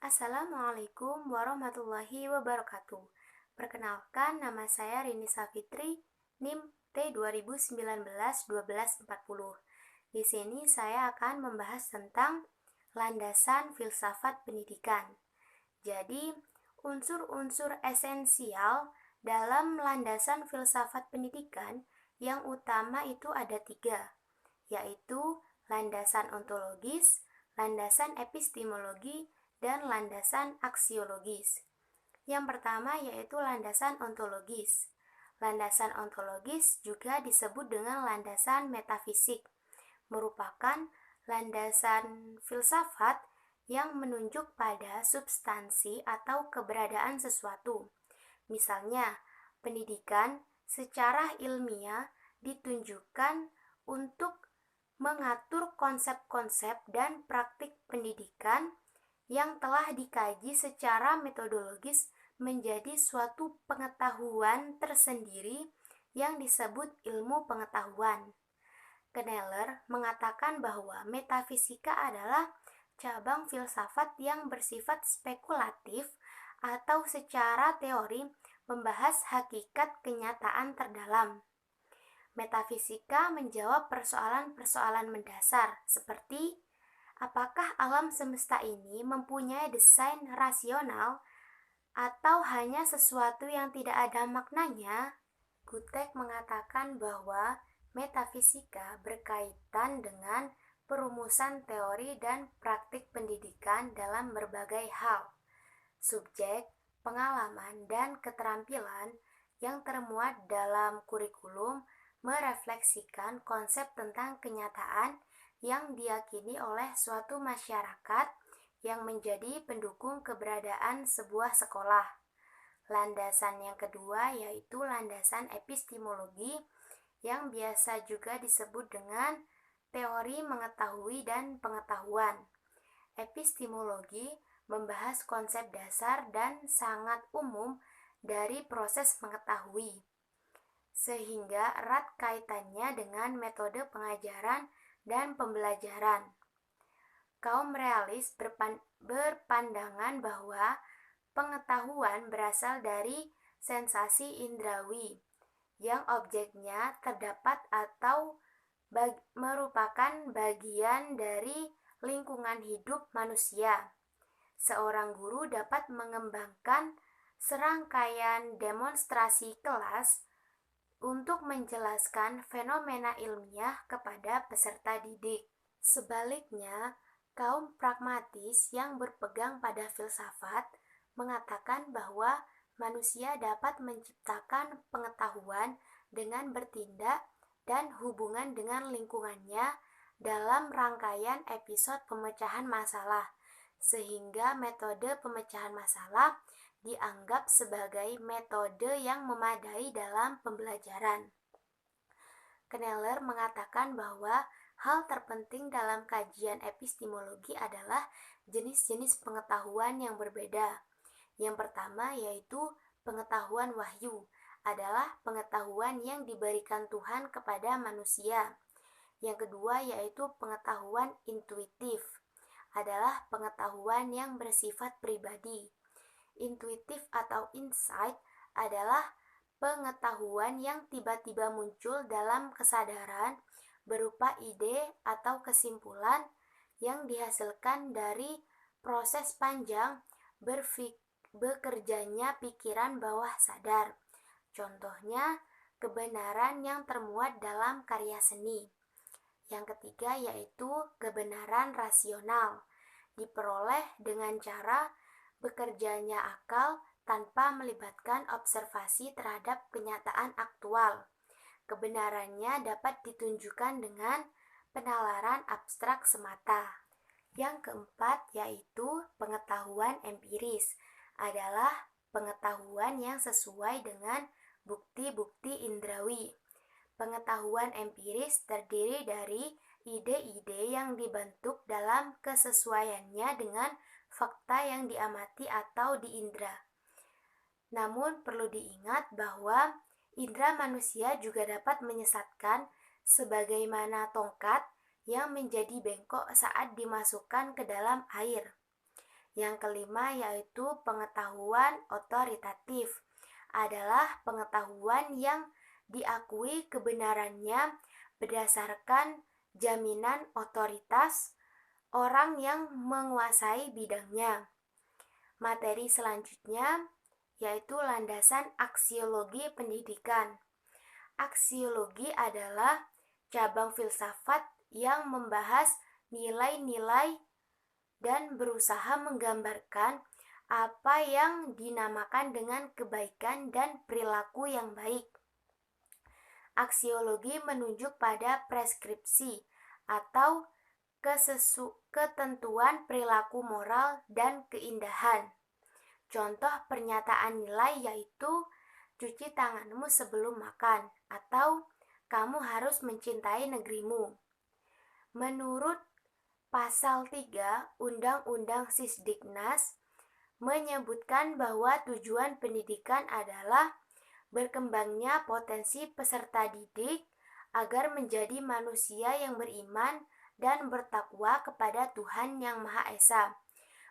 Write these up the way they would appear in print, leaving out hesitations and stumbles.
Assalamualaikum warahmatullahi wabarakatuh. Perkenalkan, nama saya Rini Safitri, NIM T2019-1240. Di sini saya akan membahas tentang landasan filsafat pendidikan. Jadi, unsur-unsur esensial dalam landasan filsafat pendidikan yang utama itu ada 3, yaitu landasan ontologis, landasan epistemologi, dan landasan aksiologis. Yang pertama yaitu landasan ontologis. Landasan ontologis juga disebut dengan landasan metafisik, merupakan landasan filsafat yang menunjuk pada substansi atau keberadaan sesuatu. Misalnya, pendidikan secara ilmiah ditunjukkan untuk mengatur konsep-konsep dan praktik pendidikan yang telah dikaji secara metodologis menjadi suatu pengetahuan tersendiri yang disebut ilmu pengetahuan. Kneller mengatakan bahwa metafisika adalah cabang filsafat yang bersifat spekulatif atau secara teori membahas hakikat kenyataan terdalam. Metafisika menjawab persoalan-persoalan mendasar seperti apakah alam semesta ini mempunyai desain rasional atau hanya sesuatu yang tidak ada maknanya? Gutek mengatakan bahwa metafisika berkaitan dengan perumusan teori dan praktik pendidikan dalam berbagai hal, subjek, pengalaman, dan keterampilan yang termuat dalam kurikulum merefleksikan konsep tentang kenyataan yang diyakini oleh suatu masyarakat yang menjadi pendukung keberadaan sebuah sekolah. Landasan yang kedua yaitu landasan epistemologi yang biasa juga disebut dengan teori mengetahui dan pengetahuan. Epistemologi membahas konsep dasar dan sangat umum dari proses mengetahui, sehingga erat kaitannya dengan metode pengajaran dan pembelajaran. Kaum realis berpandangan bahwa pengetahuan berasal dari sensasi indrawi yang objeknya terdapat atau merupakan bagian dari lingkungan hidup manusia. Seorang guru dapat mengembangkan serangkaian demonstrasi kelas untuk menjelaskan fenomena ilmiah kepada peserta didik. Sebaliknya, kaum pragmatis yang berpegang pada filsafat mengatakan bahwa manusia dapat menciptakan pengetahuan dengan bertindak dan hubungan dengan lingkungannya dalam rangkaian episode pemecahan masalah, sehingga metode pemecahan masalah dianggap sebagai metode yang memadai dalam pembelajaran. Kneller mengatakan bahwa hal terpenting dalam kajian epistemologi adalah jenis-jenis pengetahuan yang berbeda. Yang pertama yaitu pengetahuan wahyu, adalah pengetahuan yang diberikan Tuhan kepada manusia. Yang kedua yaitu pengetahuan intuitif, adalah pengetahuan yang bersifat pribadi. Intuitif atau insight adalah pengetahuan yang tiba-tiba muncul dalam kesadaran berupa ide atau kesimpulan yang dihasilkan dari proses panjang bekerjanya pikiran bawah sadar. Contohnya, kebenaran yang termuat dalam karya seni. Yang ketiga yaitu kebenaran rasional, diperoleh dengan cara bekerjanya akal tanpa melibatkan observasi terhadap kenyataan aktual. Kebenarannya dapat ditunjukkan dengan penalaran abstrak semata. Yang keempat yaitu pengetahuan empiris, adalah pengetahuan yang sesuai dengan bukti-bukti indrawi. Pengetahuan empiris terdiri dari ide-ide yang dibentuk dalam kesesuaiannya dengan fakta yang diamati atau diindra. Namun perlu diingat bahwa indra manusia juga dapat menyesatkan sebagaimana tongkat yang menjadi bengkok saat dimasukkan ke dalam air. Yang kelima yaitu pengetahuan otoritatif, adalah pengetahuan yang diakui kebenarannya berdasarkan jaminan otoritas orang yang menguasai bidangnya. Materi selanjutnya yaitu landasan aksiologi pendidikan. Aksiologi adalah cabang filsafat yang membahas nilai-nilai dan berusaha menggambarkan apa yang dinamakan dengan kebaikan dan perilaku yang baik. Aksiologi menunjuk pada preskripsi atau ketentuan perilaku moral dan keindahan. Contoh pernyataan nilai yaitu cuci tanganmu sebelum makan atau kamu harus mencintai negerimu. Menurut Pasal 3 Undang-Undang Sisdiknas menyebutkan bahwa tujuan pendidikan adalah berkembangnya potensi peserta didik agar menjadi manusia yang beriman dan bertakwa kepada Tuhan Yang Maha Esa,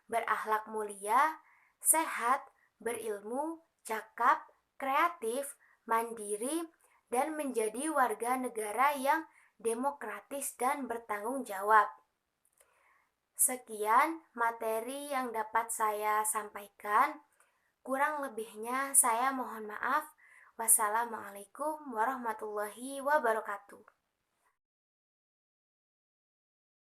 berakhlak mulia, sehat, berilmu, cakap, kreatif, mandiri, dan menjadi warga negara yang demokratis dan bertanggung jawab. Sekian materi yang dapat saya sampaikan. Kurang lebihnya saya mohon maaf. Wassalamualaikum warahmatullahi wabarakatuh.